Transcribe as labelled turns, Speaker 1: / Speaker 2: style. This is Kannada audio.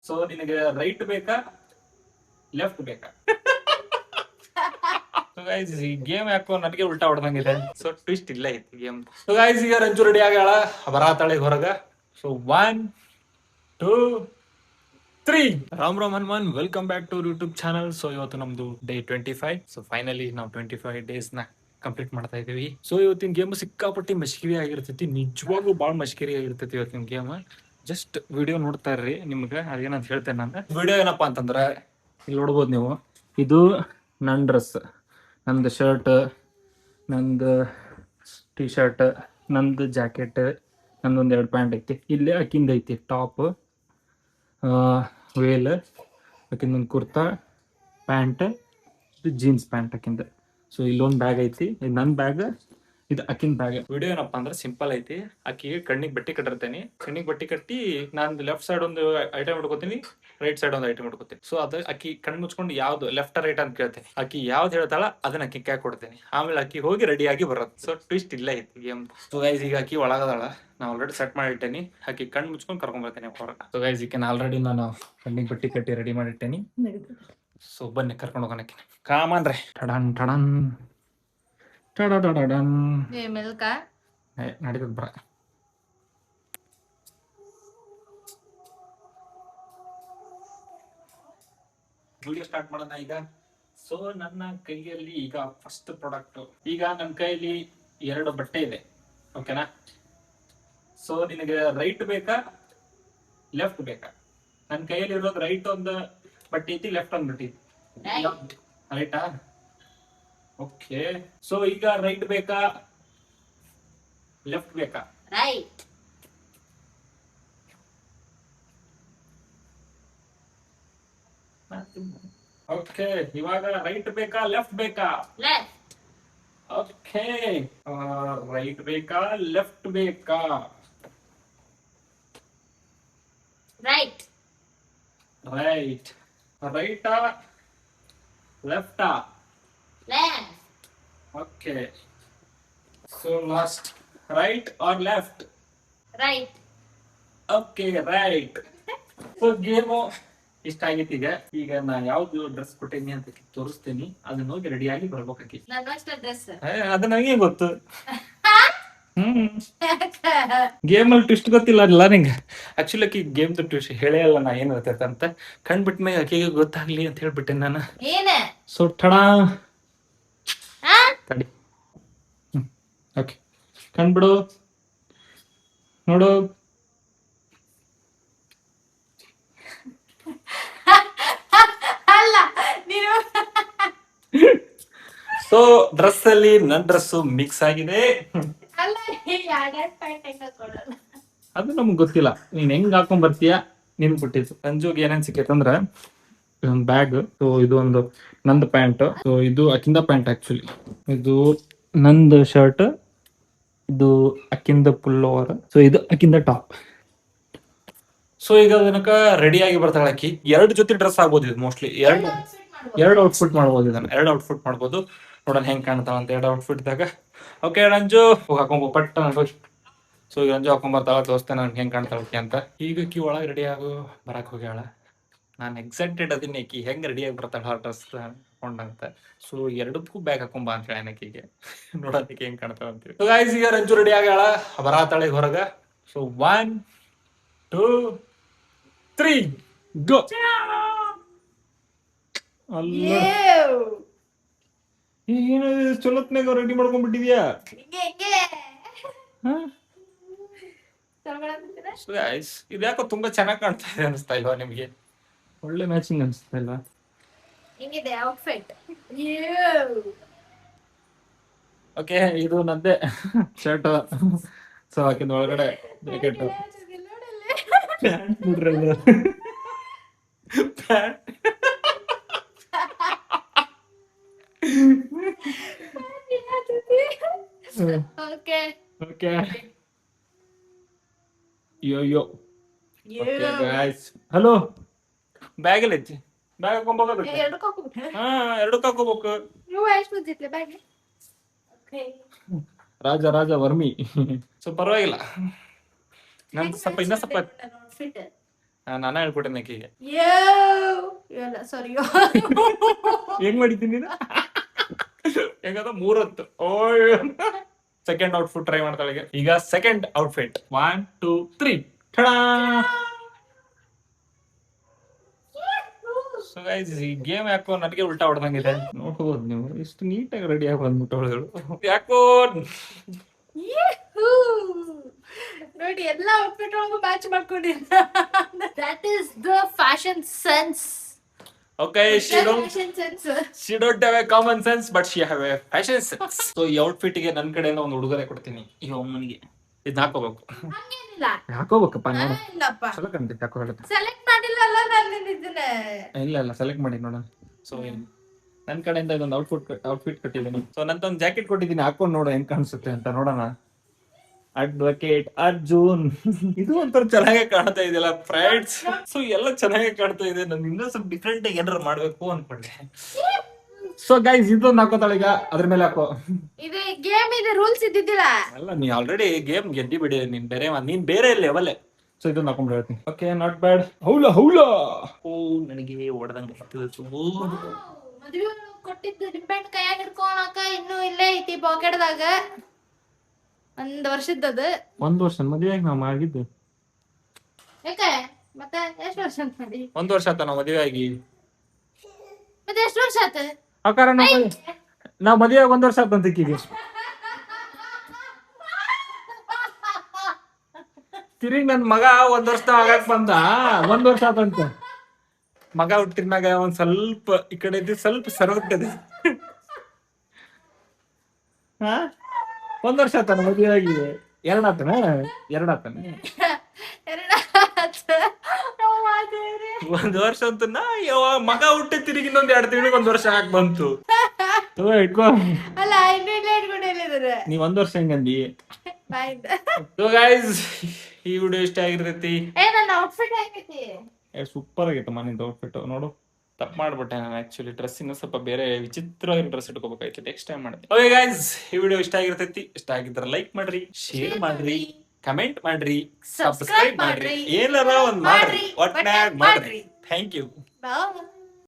Speaker 1: ಸೊ ನಿನಗೆ ರೈಟ್ ಬೇಕಾ ಲೆಫ್ಟ್ ಬೇಕಾ? ಸೊ ಗೈಸ್ ಈ ಗೇಮ್ ಯಾಕೋ ನನಗೆ ಉಲ್ಟಾ ಹೊಡೆದಂಗಿದೆ. ಸೊ ಟ್ವಿಸ್ಟ್ ಇಲ್ಲ ಐತಿ ಗೇಮ್. ಸೊ ಗೈಸ್ ಈಗ ರಂಜು ರೆಡಿ ಆಗ್ಯಾಳ, ಬರಾತಾಳೆ ಹೊರಗ. So 1 2 3. Ram Ram Hanuman, welcome back to YouTube channel. So ಇವತ್ತು ನಮ್ದು ಡೇ 25. ಸೊ ಫೈನಲಿ ನಾವು 25 ಡೇಸ್ ನ ಕಂಪ್ಲೀಟ್ ಮಾಡ್ತಾ ಇದೀವಿ. ಸೊ ಇವತ್ತಿನ ಗೇಮ್ ಸಿಕ್ಕಾಪಟ್ಟಿ ಮಶ್ಕಿರಿ ಆಗಿರ್ತೈತಿ, ನಿಜವಾಗ್ಲೂ ಬಾಳ ಮಶ್ಕಿರಿ ಆಗಿರ್ತೈತಿ ಇವತ್ತಿನ ಗೇಮ್. ಜಸ್ಟ್ ವಿಡಿಯೋ ನೋಡ್ತಾ ಇರ್ರಿ, ನಿಮ್ಗೆ ಅದೇನಂತ ಹೇಳ್ತೇನೆ ನಾನು. ವಿಡಿಯೋ ಏನಪ್ಪಾ ಅಂತಂದ್ರೆ ಇಲ್ಲಿ ನೋಡ್ಬೋದು ನೀವು, ಇದು ನನ್ನ ಡ್ರೆಸ್, ನಂದು ಶರ್ಟ್, ನಂದು ಟಿ ಶರ್ಟ್, ನಂದು ಜಾಕೆಟ್, ನಂದೊಂದು 2 ಪ್ಯಾಂಟ್ ಐತಿ. ಇಲ್ಲೇ ಅಕ್ಕಿಂದ ಐತಿ ಟಾಪ್, ವೇಲ್, ಅಕ್ಕಿಂದೊಂದು ಕುರ್ತಾ ಪ್ಯಾಂಟ್, ಇದು ಜೀನ್ಸ್ ಪ್ಯಾಂಟ್ ಅಕ್ಕಿಂದ. ಸೊ ಇಲ್ಲೊಂದು ಬ್ಯಾಗ್ ಐತಿ, ಇದು ನನ್ನ ಬ್ಯಾಗ್, ಇದು ಅಕ್ಕಿನ ಬ್ಯಾಗ್. ವಿಡಿಯೋ ಏನಪ್ಪಾ ಅಂದ್ರೆ ಸಿಂಪಲ್ ಐತಿ. ಆಕಿಗೆ ಕಣ್ಣಿಗೆ ಬಟ್ಟೆ ಕಟ್ಟಿರ್ತೇನೆ, ಕಣ್ಣಿಗೆ ಬಟ್ಟೆ ಕಟ್ಟಿ ನಾನು ಲೆಫ್ಟ್ ಸೈಡ್ ಒಂದು ಐಟಮ್ ಇಟ್ಕೋತೀನಿ, ರೈಟ್ ಸೈಡ್ ಒಂದು ಐಟಮ್ ಇಟ್ಕೋತೀನಿ. ಸೊ ಅದು ಅಕ್ಕಿ ಕಣ್ಣು ಮುಚ್ಕೊಂಡು ಯಾವ್ದು ಲೆಫ್ಟ್ ರೈಟ್ ಅಂತ ಕೇಳ್ತೇನೆ, ಆಕಿ ಯಾವ್ದು ಹೇಳ್ತಾಳ ಅದನ್ನ ಅಕ್ಕಿ ಕೈ ಕೊಡ್ತೇನೆ. ಆಮೇಲೆ ಅಕ್ಕಿ ಹೋಗಿ ರೆಡಿ ಆಗಿ ಬರೋದು. ಸೊ ಟ್ವಿಸ್ಟ್ ಇಲ್ಲ ಐತಿ ಗೇಮ್. ಸೊ ಗೈಸ್ ಈಗ ಅಕ್ಕಿ ಒಳಗದಾಳ, ನಾ ಆಲ್ರೆಡಿ ಸೆಟ್ ಮಾಡಿಟ್ಟೇನಿ. ಆಕಿ ಕಣ್ಣು ಮುಚ್ಕೊಂಡು ಕರ್ಕೊಂಡ್ ಬರ್ತೇನೆ ಹೊರಗೆ. ಸೊ ಗೈಸ್ ಈಗ ಆಲ್ರೆಡಿ ನಾನು ಕಣ್ಣಿಗೆ ಬಟ್ಟೆ ಕಟ್ಟಿ ರೆಡಿ ಮಾಡಿಟ್ಟೇನಿ. ಸೊ ಬನ್ನಿ ಕರ್ಕೊಂಡು ಹೋಗೋಣ ಅಕ್ಕಿ. ಕಾಮನ್ ರೀ. ಟಡನ್ ಟಡನ್ ಟಡನ್ ನಡೀತದ ಬರ. ವಿಡಿಯೋ ಸ್ಟಾರ್ಟ್ ಮಾಡೋಣ ಈಗ. ಸೊ ನನ್ನ ಕೈಯಲ್ಲಿ ಈಗ ಫಸ್ಟ್ ಪ್ರಾಡಕ್ಟ್, ಈಗ ನನ್ನ ಕೈಯಲ್ಲಿ 2 ಬಟ್ಟೆ ಇದೆ, ಓಕೆನಾ? ಸೊ ನಿನಗೆ ರೈಟ್ ಬೇಕಾ ಲೆಫ್ಟ್ ಬೇಕಾ? ನನ್ನ ಕೈಯಲ್ಲಿ ಇರೋದು ರೈಟ್ ಒಂದು ಬಟ್ಟೆ ಐತಿ, ಲೆಫ್ಟ್ ಒಂದು ಬಟ್ಟೆ ಐತಿ. ರೈಟಾ? ಓಕೆ. ಸೊ ಈಗ ರೈಟ್ ಬೇಕಾ ಲೆಫ್ಟ್ ಬೇಕಾ?
Speaker 2: ರೈಟ್.
Speaker 1: ಓಕೆ, ಇವಾಗ ರೈಟ್ ಬೇಕಾ ಲೆಫ್ಟ್ ಬೇಕಾ?
Speaker 2: ಲೆಫ್ಟ್.
Speaker 1: ಓಕೆ, ರೈಟ್ ಬೇಕಾ ಲೆಫ್ಟ್ ಬೇಕಾ?
Speaker 2: ರೈಟ್.
Speaker 1: ರೈಟ್. ರೈಟಾ ಲೆಫ್ಟಾ?
Speaker 2: Left.
Speaker 1: Okay. So last, right or left?
Speaker 2: Right.
Speaker 1: Okay, right. So game ಇಷ್ಟ ಆಗೈತಿ. ಈಗ ನಾ ಯಾವ್ದು ಡ್ರೆಸ್ ಕೊಟ್ಟೇನಿ ಅಂತ ತೋರಿಸ್ತೀನಿ, ಅದನ್ನ ಹೋಗಿ ರೆಡಿ ಆಗಿ ಬರ್ಬೇಕಾಕಿ.
Speaker 2: ಡ್ರೆಸ್
Speaker 1: ಅದು ನನಗೆ ಗೊತ್ತು. ಗೇಮ್ ಅಲ್ಲಿ ಟ್ವಿಸ್ಟ್ ಗೊತ್ತಿಲ್ಲ ಅಲ್ಲ ನಿಂಗೆ. ಆಕ್ಚುಲಿ ಆಕಿ ಗೇಮ್ ಟ್ವಿಸ್ಟ್ ಹೇಳೇ ಅಲ್ಲ ನಾ ಏನ್ ಇರ್ತೈತೆ ಅಂತ. ಕಣ್ಬಿಟ್ಟ ಮೇಲೆ ಆಕೆಗೆ ಗೊತ್ತಾಗ್ಲಿ ಅಂತ ಹೇಳ್ಬಿಟ್ಟೆ ನಾನು. ಸೊ ಟಡಾ ತಡಿ. ಓಕೆ, ಕಣ್ಬಿಡು, ನೋಡು. ಸೊ ಡ್ರೆಸ್ ಅಲ್ಲಿ ನನ್ನ ಡ್ರೆಸ್ ಮಿಕ್ಸ್ ಆಗಿದೆ. ಅದು ನಮ್ಗೆ ಗೊತ್ತಿಲ್ಲ, ನೀನ್ ಹೆಂಗ್ ಹಾಕೊಂಡ್ ಬರ್ತೀಯ ನಿನ್ ಬಿಟ್ಟಿದ್ದು. ಸಂಜುಗೆ ಏನೇನ್ ಸಿಕ್ಕೈತಂದ್ರ ಇದೊಂದು ಬ್ಯಾಗ್, ಸೊ ಇದು ಒಂದು ನಂದು ಪ್ಯಾಂಟ್, ಸೊ ಇದು ಅಕ್ಕಿಂದ ಪ್ಯಾಂಟ್ ಆಕ್ಚುಲಿ, ಇದು ನಂದು ಶರ್ಟ್, ಇದು ಅಕ್ಕಿಂದ ಪುಲ್ಲೋವರ್, ಸೊ ಇದು ಅಕ್ಕಿಂದ ಟಾಪ್. ಸೊ ಈಗ ಅದನಕ ರೆಡಿ ಆಗಿ ಬರ್ತಾಳೆ ಅಕ್ಕಿ. 2 ಜೊತೆ ಡ್ರೆಸ್ ಆಗ್ಬೋದು ಇದು, ಮೋಸ್ಟ್ಲಿ ಎರಡು ಔಟ್ಫಿಟ್ ಮಾಡ್ಬೋದು ಇದನ್ನ, 2 ಔಟ್ಫಿಟ್ ಮಾಡ್ಬೋದು. ನೋಡೋಣ ಹೆಂಗ್ ಕಾಣ್ತಾವ ಅಂತ 2 ಔಟ್ಫಿಟ್ ದಾಗ. ಓಕೆ ರಂಜು ಹಾಕೊಂಬ ಪಟ್ಟ. ಸೊ ಈಗ ರಂಜು ಹಾಕೊಂಡ್ ಬರ್ತಾಳ, ತೋರಿಸ್ತೇನೆ ನನ್ಗೆ ಹೆಂಗ್ ಕಾಣ್ತಾಳಕ್ಕೆ ಅಂತ. ಈಗ ಅಕ್ಕಿ ಒಳಗೆ ರೆಡಿ ಆಗೋ ಬರಕ್ ಹೋಗ್ಯಾಳ. ನಾನು ಎಕ್ಸೈಟೆಡ್ ಅದನ್ನ ಅಕ್ಕಿ ಹೆಂಗ್ ರೆಡಿ ಆಗಿ ಬರ್ತಾಳ ಡ್ರೆಸ್ ಹಾಕೊಂಡಂತ. ಸೊ 2ಕ್ಕೂ ಬ್ಯಾಗ್ ಹಾಕೊಂಬ ಅಂತ ಹೇಳಿ ಅಕ್ಕಿಗೆ, ನೋಡೋದಕ್ಕೆ ಹೆಂಗ್ ಕಾಣ್ತಾವ ಅಂತೇಳಿ. ಸೊ ಗೈಸ್ ಈಗ ರಂಜು ರೆಡಿ ಆಗ್ಯಾಳ, ಬರಾತಾಳೆ ಹೊರಗ. ಸೊ 1 2 3 ಗೋ. ಅಲ್ಲ ಏನು ಚಲೋತ್ನಾಗ ರೆಡಿ ಮಾಡ್ಕೊಂಡ್ಬಿಟ್ಟಿದ್ಯಾ? ಇದ್ಯಾಕೋ ತುಂಬಾ ಚೆನ್ನಾಗಿ ಕಾಣ್ತಾ ಇದೆ ಅನಿಸ್ತಾ ಇಲ್ವಾ ನಿಮ್ಗೆ? ಒಳ್ಳೆ ಮ್ಯಾಚಿಂಗ್ ಅನಿಸ್ತಾ ಇಲ್ವಾ? ಓಕೆ, ಇದು ನಂದೇ ಶರ್ಟ್. ಸೊ ಹಾಕಿದ ಒಳಗಡೆ ಜಾಕೆಟ್, ಪ್ಯಾಂಟ್ ಬಿಡ್ರಲ್ಲ, pant.
Speaker 2: Okay
Speaker 1: okay yo guys. Hello, bag ಎಲ್ಲ ಐತಿ, ಬ್ಯಾಗ್ ಹಾಕೊಂಬೋಗ. ಹಾ, 2 ಹಾಕೋಬೇಕು. ರಾಜ ರಾಜ ವರ್ಮಿ. ಸೊ ಪರವಾಗಿಲ್ಲ, ನಂದು ಸ್ವಲ್ಪ ಇನ್ನ ಸ್ವಲ್ಪ ನಾನೇ ಹೇಳ್ಕೊಟ್ಟೆ ಆಕಿಗೆ.
Speaker 2: ಇಲ್ಲ ಸಾರಿ.
Speaker 1: ಹೆಂಗ್ ಮಾಡಿದ್ದೀನಿ ನೀನು? ಹೆಂಗದ 3 ಹೊತ್ತು. ಓಯ್ ಸೆಕೆಂಡ್ ಔಟ್ಫಿಟ್ ಟ್ರೈ ಮಾಡ್ತಾಳೆ ಈಗ. Second outfit 1 2 3 ಠಡಾ. ಸೊ ಗೈಸ್ ಈ ಗೇಮ್ ಯಾಕೋ ನನಗೆ ಉಲ್ಟಾ ಹೊಡೆದಂಗಿದೆ. ನೋಡ್ಬೋದು ನೀವು ಇಷ್ಟು ನೀಟಾಗಿ ರೆಡಿ ಆಗಿ ಬಂದ್ಬಿಟ್ಟು ಅವಳು ಯಾಕೋ.
Speaker 2: ನೋಡಿ ಎಲ್ಲ ಔಟ್ಫಿಟ್ ಒಳಗೂ ಮ್ಯಾಚ್ ಮಾಡ್ಕೊಂಡಿಲ್ಲ. That is the fashion sense.
Speaker 1: Okay
Speaker 2: fashion sense.
Speaker 1: she don't have a common sense but she have a fashion sense. So ಈ ಔಟ್ಫಿಟ್ ಗೆ ನನ್ನ ಕಡೆಯಿಂದ ಒಂದು ಉಡುಗೊರೆ ಕೊಡ್ತೀನಿ. ಈ ಅಮ್ಮನಿಗೆ ಇದನ್ನ ಹಾಕೋಬೇಕು.
Speaker 2: ಹಂಗೇನಿಲ್ಲ.
Speaker 1: ಹಾಕೋಬೇಕಪ್ಪ ನೋಡು.
Speaker 2: ಇಲ್ಲಪ್ಪ.
Speaker 1: ಚಲೋ ಕಾಣ್ತೈತೆ ಹಾಕೋ ಹೇಳುತ್ತೆ.
Speaker 2: ಸೆಲೆಕ್ಟ್ ಮಾಡಿಲ್ಲ ಅಲ್ಲ ನಾನು ಇದನ್ನ.
Speaker 1: ಇಲ್ಲ ಸೆಲೆಕ್ಟ್ ಮಾಡಿ ನೋಡೋಣ. ಸೊ ನನ್ನ ಕಡೆಯಿಂದ ಇದೊಂದು ಔಟ್ಫಿಟ್ ಕೊಟ್ಟಿದ್ದೀನಿ. ಸೊ ನಂದೊಂದು ಜಾಕೆಟ್ ಕೊಟ್ಟಿದ್ದೀನಿ, ಹಾಕೊಂಡು ನೋಡು ಹೆಂಗ್ ಕಾಣಿಸುತ್ತೆ ಅಂತ ನೋಡೋಣ. ಅಡ್ವೊಕೇಟ್ ಅರ್ಜುನ್. ಇದು ಒಂಥರ ಚೆನ್ನಾಗಿ ಕಾಣ್ತಾ ಇದೆಯಲ್ಲ ಫ್ರೆಂಡ್ಸ್. ಸೊ ಎಲ್ಲ ಚೆನ್ನಾಗಿ ಕಾಣ್ತಾ ಇದೆ. ನಾನು ಇನ್ನೂ ಸ್ವಲ್ಪ ಡಿಫ್ರೆಂಟ್ ಆಗಿ ಏನಾರು ಮಾಡ್ಬೇಕು ಅನ್ಕೊಂಡೆ. ಸೊ ಗೈಸ್ ಇದೊಂದು ಹಾಕೋತಾಳೆ ಈಗ, ಅದ್ರ ಮೇಲೆ ಹಾಕೋ.
Speaker 2: ಇದು ಗೇಮ್ ಇದೆ, ರೂಲ್ಸ್ ಇದ್ದಿದ್ದಿಲ್ಲ.
Speaker 1: ಅಲ್ಲ ನೀ ಆಲ್ರೆಡಿ ಗೇಮ್ ಗೆದ್ದಿ ಬಿಡಿ. ನೀನ್ ಬೇರೆ ಲೆವೆಲ್. ಸೊ ಇದನ್ನ ಹಾಕೊಂಡ್ ಹೇಳ್ತೀನಿ. Okay not bad. ಹೌಲ ಓ ನನಗೆ ಹೊಡೆದಂಗೆ
Speaker 2: ಮದುವೆ ಕೊಟ್ಟಿದ್ದು ರಿಬ್ಬನ್ ಕೈಯಾಗ ಹಿಡ್ಕೊಳಕ ಇನ್ನೂ ಇಲ್ಲೇ ಐತಿ ಪಾಕೆಟ್ದಾಗ. 1 ವರ್ಷದ್ದು.
Speaker 1: 1 ವರ್ಷ ಮದುವೆ ಆಗಿ ನಾವು ಆಗಿದ್ದು.
Speaker 2: ಯಾಕೆ ಮತ್ತೆ ಎಷ್ಟು ವರ್ಷ ಅಂತ ಮಾಡಿ?
Speaker 1: 1 ವರ್ಷ ಆತ ನಾವು ಮದುವೆ ಆಗಿ.
Speaker 2: ಮತ್ತೆ ಎಷ್ಟು ವರ್ಷ ಆತ?
Speaker 1: ಆಕಾರ ನಾವ್ ಮದುವೆ ಆಗಿ 1 ವರ್ಷ ಆತಂತ ಈಗ. ತಿರುಗಿ ನನ್ ಮಗ 1 ವರ್ಷ ಆಗಕ್ ಬಂದ. 1 ವರ್ಷ ಆತಂತ. ಮಗ ಹುಟ್ಟಿದ್ಮ್ಯಾಗ ಒಂದ್ ಸ್ವಲ್ಪ ಈ ಕಡೆ ಇದ್ದು ಸ್ವಲ್ಪ ಸರಗುತ್ತದೆ. 1 ವರ್ಷ ಆತಾನ ಮದುವೆ ಆಗಿ. 2 ಆತನ. 1 ವರ್ಷ ಅಂತ ಮಗ ಹುಟ್ಟಿ ತಿರುಗಿ ಇನ್ನೊಂದ್ 2 ತಿಂಗಳಿಗೆ 1 ವರ್ಷ ಆಗ್ ಬಂತು. ಇಟ್ಕೋ.
Speaker 2: ಅಲ್ಲ ಇನ್ನೂ ಇಲ್ಲೇ ಇಟ್ಕೊಂಡಿಲ್ಲ.
Speaker 1: ನೀವ್ 1 ವರ್ಷ ಹೆಂಗಂದಿ.
Speaker 2: ಬಾಯ್.
Speaker 1: ಸೊ ಗೈಸ್ ಈ ವಿಡಿಯೋ ಇಷ್ಟ ಆಗಿರ್ತೈತಿ.
Speaker 2: ನನ್ನ ಔಟ್ಫಿಟ್ ಹೇಗೈತಿ?
Speaker 1: ಸೂಪರ್ ಆಗೈತಮ್ಮ ನಿಂದು ಔಟ್ಫಿಟ್. ನೋಡು ತಪ್ಪು ಮಾಡ್ಬಿಟ್ಟೆ ನಾನು. ಆಕ್ಚುಲಿ ಡ್ರೆಸ್ ಇನ್ನೂ ಸ್ವಲ್ಪ ಬೇರೆ ವಿಚಿತ್ರವಾಗಿರೋ ಡ್ರೆಸ್ ಇಟ್ಕೋಬೇಕಾಯ್ತು. ನೆಕ್ಸ್ಟ್ ಟೈಮ್ ಮಾಡ್ತೀನಿ. ಓಕೆ ಗೈಸ್ ಈ ವಿಡಿಯೋ ಇಷ್ಟ ಆಗಿರ್ತೈತಿ. ಇಷ್ಟ ಆಗಿದ್ರೆ ಲೈಕ್ ಮಾಡ್ರಿ, ಶೇರ್ ಮಾಡ್ರಿ, ಕಮೆಂಟ್ ಮಾಡ್ರಿ, ಸಬ್ಸ್ಕ್ರೈಬ್ ಮಾಡ್ರಿ, ಏನಾರ ಒಂದ್ ಮಾಡ್ರಿ, ಒಟ್ನಾಗ್ ಮಾಡ್ರಿ. Thank you.
Speaker 2: ಬಾಯ್.